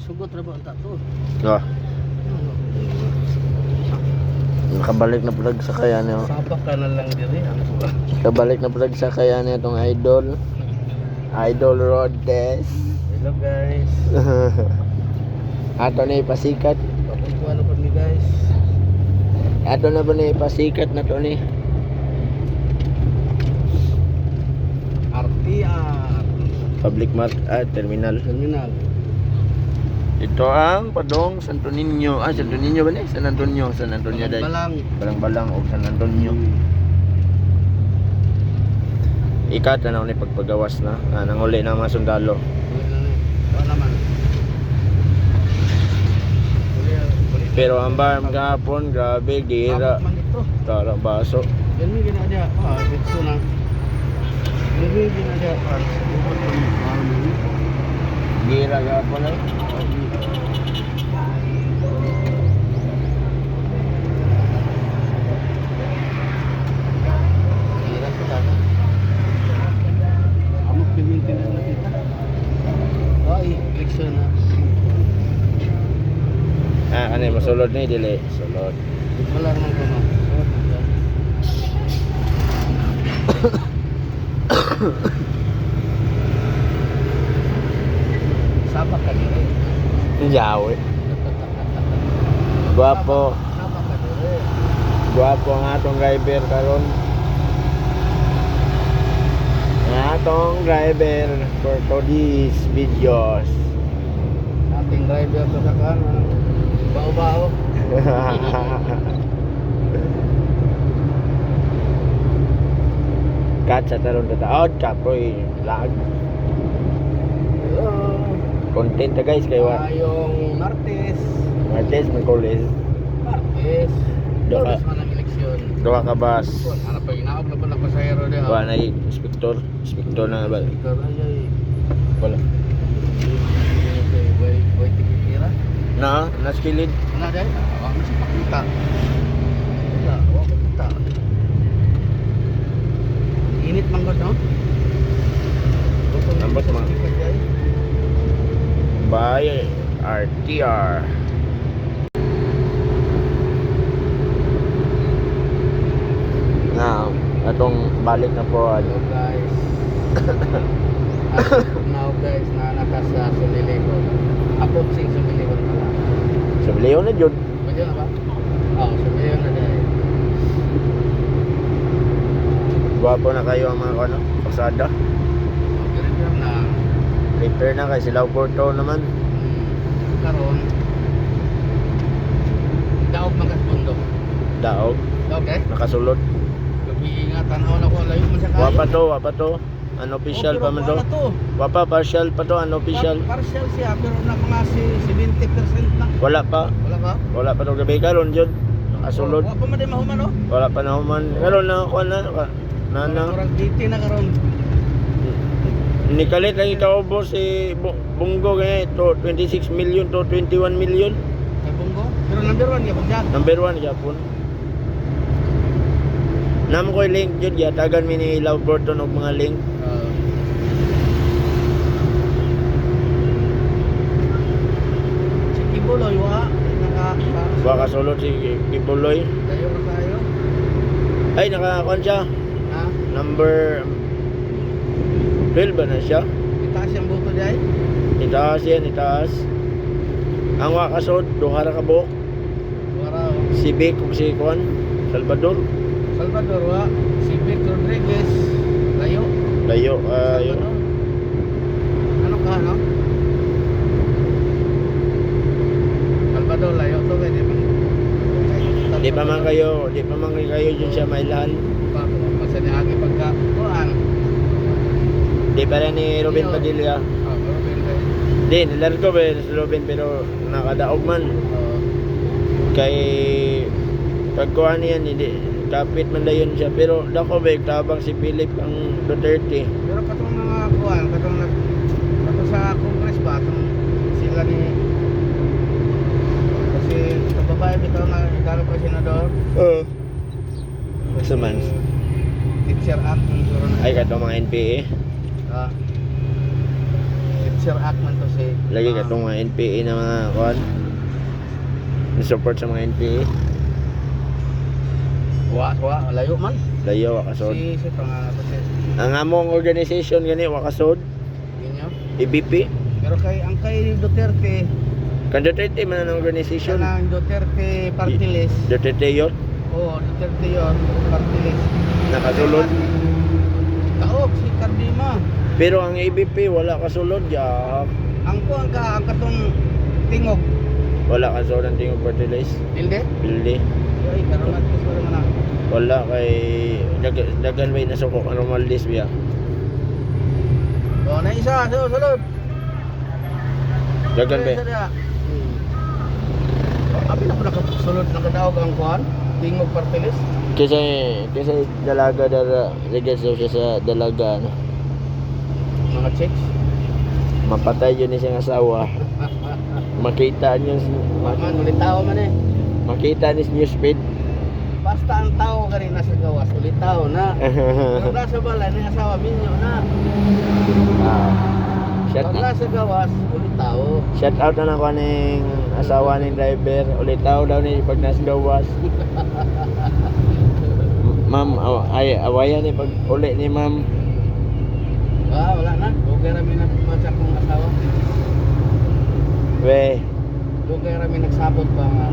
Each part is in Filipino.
Sugot ra ba ang tato? Oh. Nakabalik na pala sa kaya niyo. Sabak ka na lang diri. Ano ba? Kabalik na pala sa kaya niya itong idol. Idol Rodes. Hello guys. Ato na ipasikat. Papunto ano pa mi guys. Ato na ba na ipasikat na to ni? RTR. Public Terminal. Terminal. Ito ang Padong Santo Niño. Santo Niño ba ni? San Antonio. San Antonio dai. Balang-balang o San Antonio. Ikat na ni pagpagawas na. Nanguli na mga sundalo. Pero ang barm gahapon, grabe, gira. Tara, baso. Yan may ginadya. Bitso na. Yan may ginadya. Gira gahapon eh. Gira ko tata. Amok pimintin na kita. Ay, friction na. Ano yung masulod na dili. Sulod. Wala naman ko no. Sabak ka dito. Yawe. Guwapo. Sabak ka dito. Guwapo ang atong driver karon. Ang atong driver for today's videos. Ating driver to sa kan. Bao-bao. Kat sa taron ta taod kapoy lag. Hello. Content ta guys kay wa. Ayong Martes. Martes Miyerkules. Martes. Doka. Doka man ang eleksyon. Duha ka bus. Ano pa inaog na pala pasahero di. Wa na inspektor. Inspektor na ba? Ay. Wala. Boy tikitira. Na, naskilid. Na dai. Wa man sa pakita. Wala, wa ko kita. Init man gud no? Ambot man. By RTR. Now, atong balik na po Hello guys. Now guys, na nakasa Sumilingon. Ako sing Sumilingon pala. sa Leon na jud. Pwede na ba? Sumilingon na dai. Guwapo na kayo ang mga ano, pasada. Pero na Prepare na kay sila Porto naman. karon daog man ka sa bundok. Daog, Daog guys. nakasulod. Gabi nga tanaw na ko layo man sa kayo. Wa pa to. Unofficial pa man to. Wala to. Wa pa partial pa to, unofficial. Partial siya pero na mga 70% na. Wala pa. Wala ka? Wala pa to gabi karon jud. Nakasulod. Wa pa man di mahuman no? Wala pa na human. Karon na ko na Murag DT na karon. Nikalit lagi kaubo si Bungo kaya to 26 million to 21 million. Ay Bungo. Pero number 1 ya pagja. Number 1 Japon. Nam ko link jud ya tagan mi ni Love Burton og mga link. Si Kibuloy wa Wa kasulod si Kibuloy. Dayo ra tayo. Ay naka-kon siya. Ha? Number 12 ba na siya? Itaas yung buto di ay. Itaas yan, itaas. Ang wa kasod duha ra ka buok. Wara. Si Vic ug si Juan Salvador. Salvador wa. Si Vic Rodriguez. Layo. Layo ayo. Salvador. Ano ka no? Salvador layo to kay Di pa man kayo dyan siya mailahan. Masaniagi pagka kuan. Di pa rin ni Robin Padilla. Di, nilargo ba si Robin pero nakadaog man. Kay pagkuhan niyan, hindi kapit man dayon siya. Pero dako ba, tabang si Philip ang Duterte. Pero katong mga kuan, katong sa Congress ba, katong sila ni kasi sa babae bitaw nga idalo pa senador. Sa man. Teacher Act siguro na. Ay, katong mga NPA. Ah. Sir Akman to si. Lagi ka itong mga NPA na mga kuhan. Support sa mga NPA. Wa, layo man. Layo, wakasod. Si pangalan to si. Ang among organization gani, wakasod. Inyo. EBP. Pero ang kay Duterte, Duterte man ang organization. kanang Duterte Party List. Duterte yun. Oo, Duterte yun, Party List. Nakasulod. Kaok, si Cardima. Pero ang EBP wala kasulod ya. Ang katong tingog. Wala kasulod ang tingog party list. Hindi? Bildi. Ay, karon at gusto naman na. Wala kay dagan may nasukok ang normal list biya. Oh, na isa, sulod. Dagan ba? Abi na pala sulod na kadaog ang kuan, tingog party list. Kasi dalaga lagyan siya sa dalaga ano. Mga chicks. Mapatay yun siyang asawa. Makita niyo Man, ulit tao man eh. makita ni newsfeed. Basta ang tao gani nasa gawas, ulit tao na. Pag nasa balay, na asawa minyo na. Shout Pag nasa gawas, ulit tao. Shout out na ako ning asawa ning driver. Ulit daw ni pag nasa gawas. Ma'am, ay awayan ni pag uli ni ma'am. Wala na. Dugay rami na pumatsa kong asawa. We, Dugay rami nagsabot ba nga.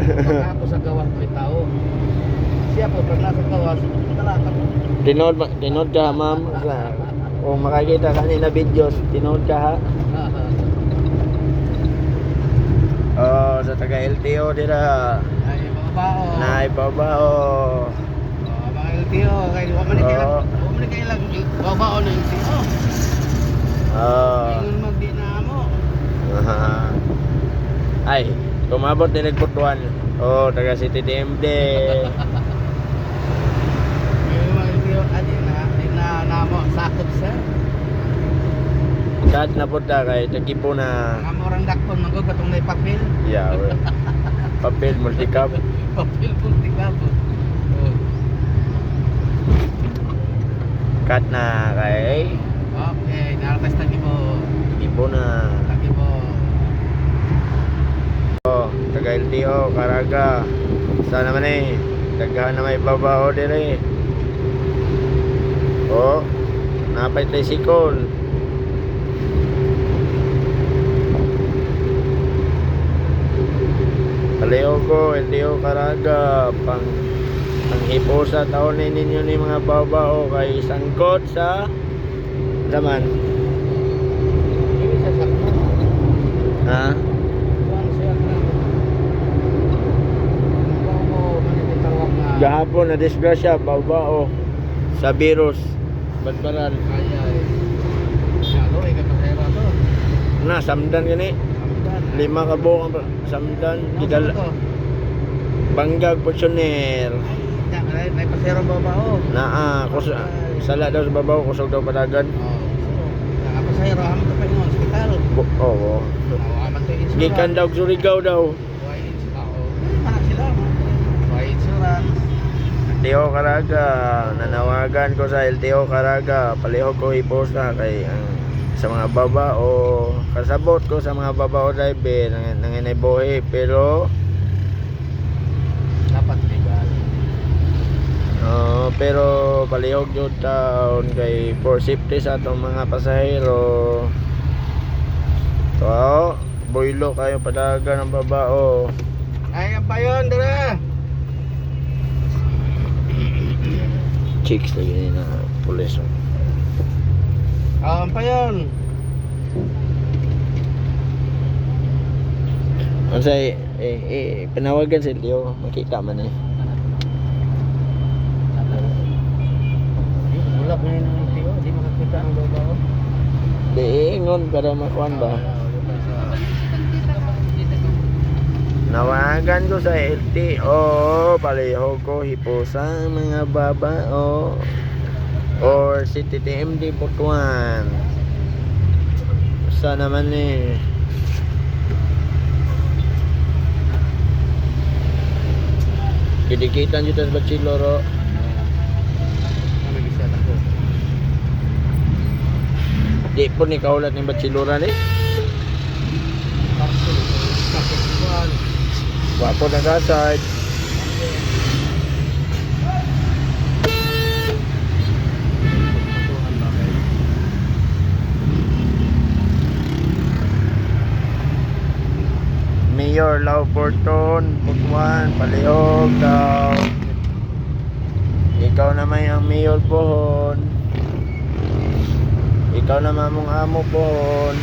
Pag ako sa gawas, ulit tao. Siya po, pag nasa gawas, talaga po. tinod ka ma'am. Kung makakita ka na videos, tinod ka ha. Oh, sa taga LTO dira. Ay, mga bao. Naibabao. Mga LTO, kaya di ba man Oo. kayo lang babao na LTO. Oh. Ngayon magdi na mo. Ay, kumabot din nagputuan. Oh, taga City DMD. Ngayon mga LTO, di na mo sakop sa. Kahit na po kay tagipo na. Mga morang dakpon, magod katong na papel. Yeah, well. Papel multicap. Papel kung tigabo. Cut na kay Okay, naratas tagi mo. tagipo na. Tagi mo. Oh, taga LTO, Caraga. Sana man eh. Daghan na may babao dire. Oh, napay tricycle. Kaleogo, LTO, Caraga, pang hipo sa taon ni ninyo ni mga babao kay sangkot sa zaman. Ini sa sakmo. Ha? Kuan siya na. Bago manitawag na. Gahapon na disgrasya babao sa virus Badbaran. Ay. Ano ay kapasera to. Na samdan gani. Amdan. 5 ka buok ang samdan gidala banggag portioner. Ay, may pasero babao. Naa sala daw sa babaw kusog daw padagan. Oh, so, nakapasero amo to pa yung hospital. Oo. Aman to insurance. Gikan daw Surigao daw. Why insurance? Mana sila? Why insurance? LTO Caraga, nanawagan ko sa LTO Caraga, palihog ko iposta kay ang sa mga baba o kasabot ko sa mga baba o driver nanginaybuhi pero Dapat legal. pero palihog jud taon kay for safety sa atong mga pasahero. So, boylo kayo padagan ng babao. Ay, ang payon, dara. Chicks lagi na pulis. Ang payon. Unsay panawagan sa LTO, makita man eh. Bulak na yun ang tiyo, di makakita ang babaw. Di ingon para makuan ba? Nawagan ko sa LTO, palihog ko hipo sa mga babao or City TMD Butuan. Sa naman eh. Kidikitan dito sa Bachelor. Ano bisa ako? Di po ni kaulat ng Batsilura ni. Parcel. Kapitbuan. Wapo na gasad. Mayor Lau Porton, Butuan, Palihog daw. Ikaw naman ang mayor pohon. Ikaw naman mong amo pohon.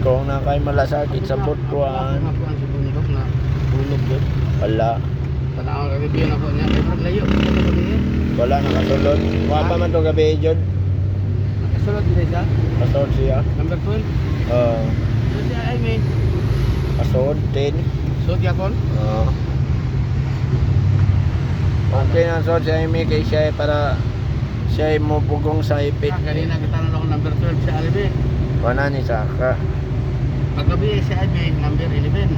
Kung na kay malasakit sa Butuan. Ako ang bundok na bulog yun. Wala. Tanaw kami biyan ako niya. Kaya parang layo. Wala nakasulod. Wa pa man to gabi jud. Nakasulod din siya. Pasod siya. Number 12. So siya ay may. Pasod 10. Sud yakon. Okay na so siya may kay siya para siya ay mo pugong sa ipit. Kanina kita na ako number 12 sa Alibi. Wala ni Saka. Paggabi si Alibi number 11.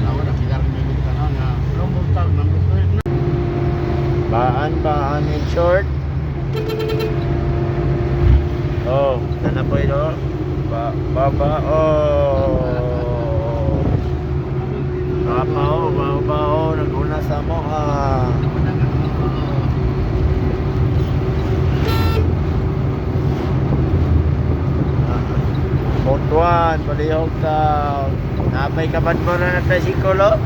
Ako na pilar may kita na nga. Long tag number 12 na. Baan in short. Oh, na po ito. Baba. Baba. Naguna sa mo. Butuan, Palihog daw. Napay kapat mo na tricycle.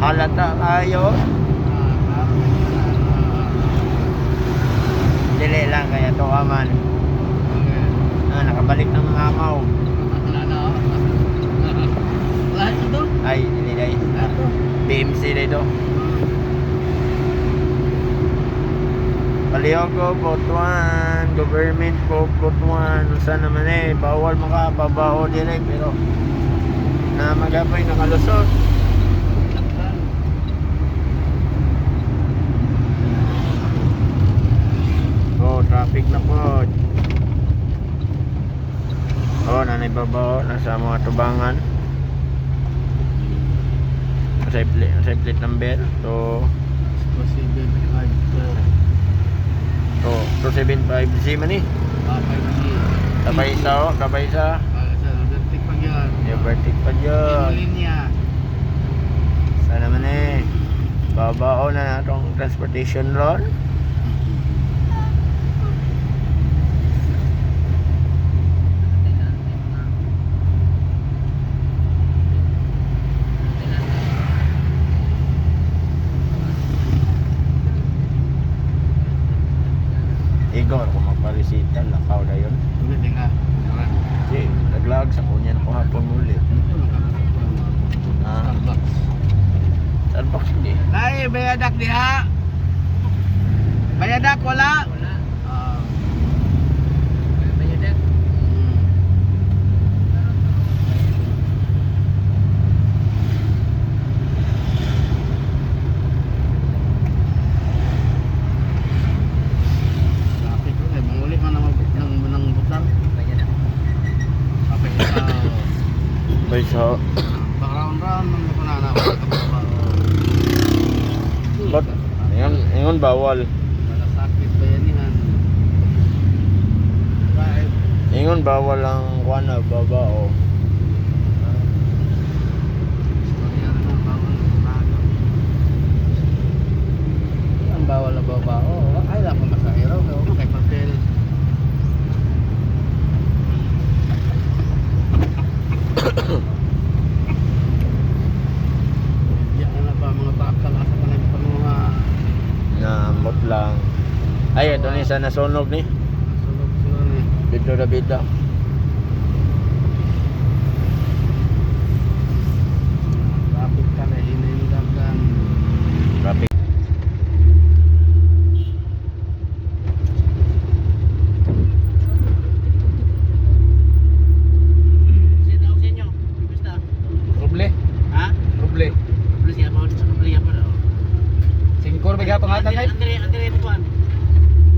Halata kayo. Dili lang kaya to aman. Nakabalik ng mga amaw. Lahat ito? Ay, dili dai. BMC dito. Palihog ko, Butuan, government ko, Butuan. Saan naman bawal makapabao direct pero na magapay nakalusot. Traffic na po. Nanay babaw nasa mga tubangan. Sa plate number. So 275 man ni. Kapay isa. Vertik pa yan. Vertik pa dyan. Linya. Sana naman babaw na natong transportation loan. Igor, kung magparisita, lakaw na yun. Tuloy ka. Kasi, naglag sa kunyan ko hapon ulit. Starbucks. Starbucks hindi. Nay, bayadak diha. Bayadak wala. Bayadak. So, round ng panana ko. but ingon bawal. Malasakit ba yan yan? Ingon bawal ang kuana babao. Istorya na ng bawal bago. Ang bawal na babao. Ay, lang pa masahiraw. Kay papel. Namot lang. Ay, ito ni sa nasunog ni. Sunog sila ni. Dito na bida. Traffic ka na hinahimdagan. Traffic. Sino sa inyo? Basta. Ruble. Ha? Ruble. Ruble siya mo. Ruble siya mo. Singkor bigay pangatan kay. Andre Puan.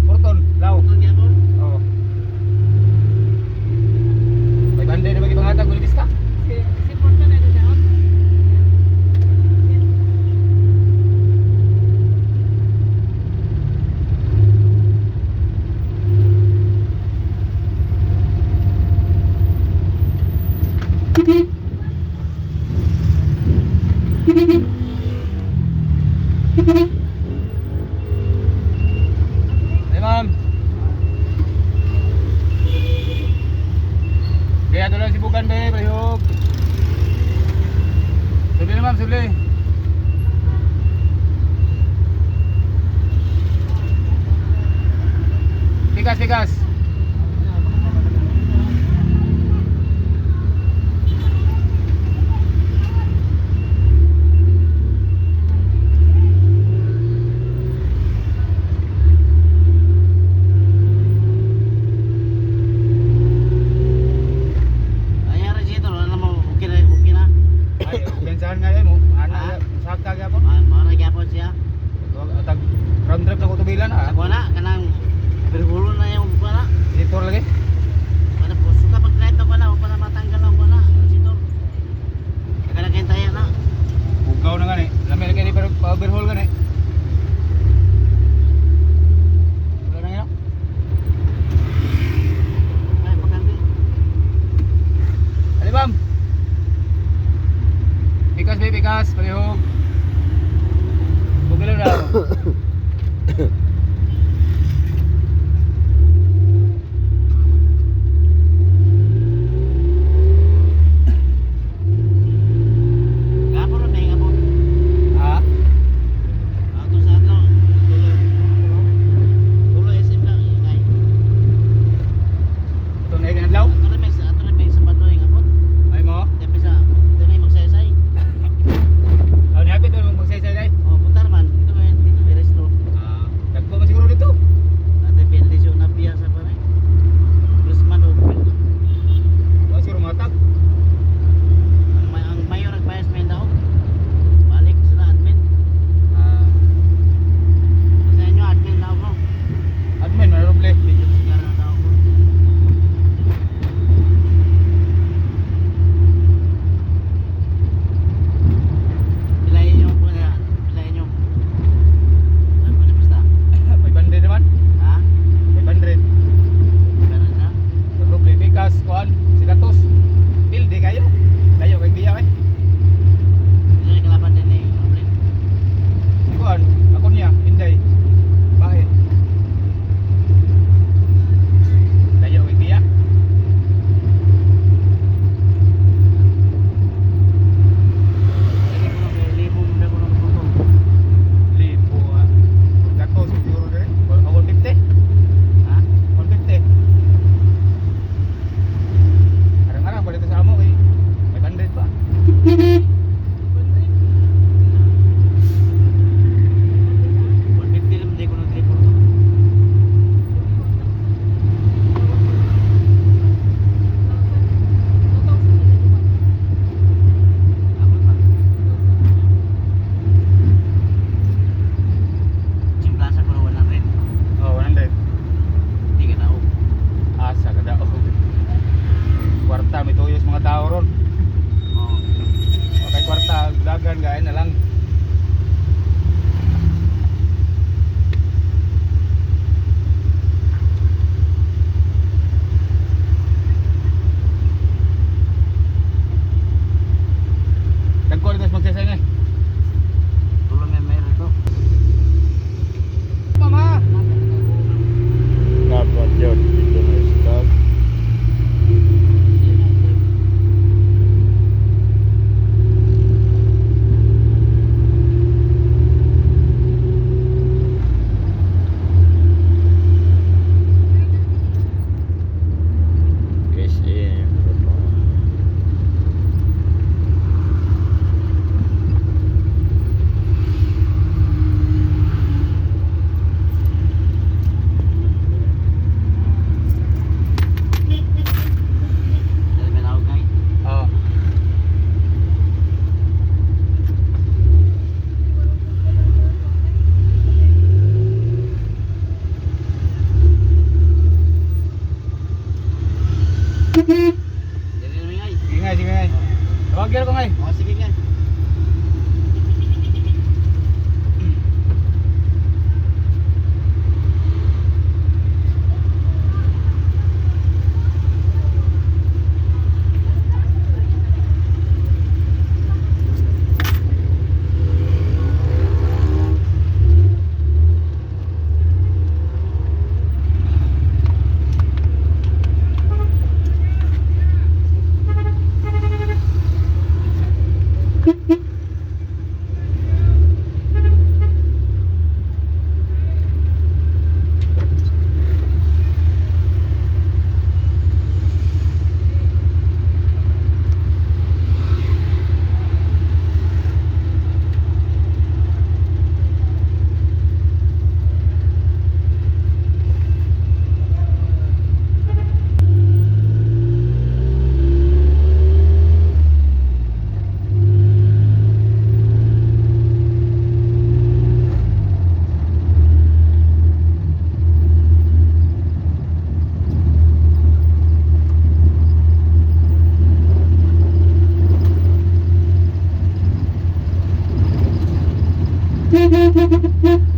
Porton, law. Andre Puan. Oo. May bande na bagi pangatan guli bista. Si Porton na siya. Ay ma'am. Kaya doon lang sibukan be, bayog. Subli na ma'am, subli. Tigas, tigas. Ayan ra dito, wala mo okay na. Ay, pensahan nga mo. Ana, sakta gyapon. Mao na gyapon siya. Tag round trip na ko tubilan ha. Ako na kanang berhulo na yung wala. Dito lagi. Wala po suka pag kahit ako na wala matanggal ako na. Dito. Kada kay tayo na. Bugaw na gani. Lamel kay pero overhaul gani. Wala na yun. Ay pakanti. Ali ma'am. Bikas be, bikas, palihog. Bugalo na. Gapon na may gapon. Ha? Ato sa atlo. Tulo SM lang ingay. Ito na yung adlaw. Ato na may sapato yung gapon. Ay mo. Tapi sa dili magsaysay. Aw ni happy to magsaysay dai. Oh, putar man. Dito may rest. Ano?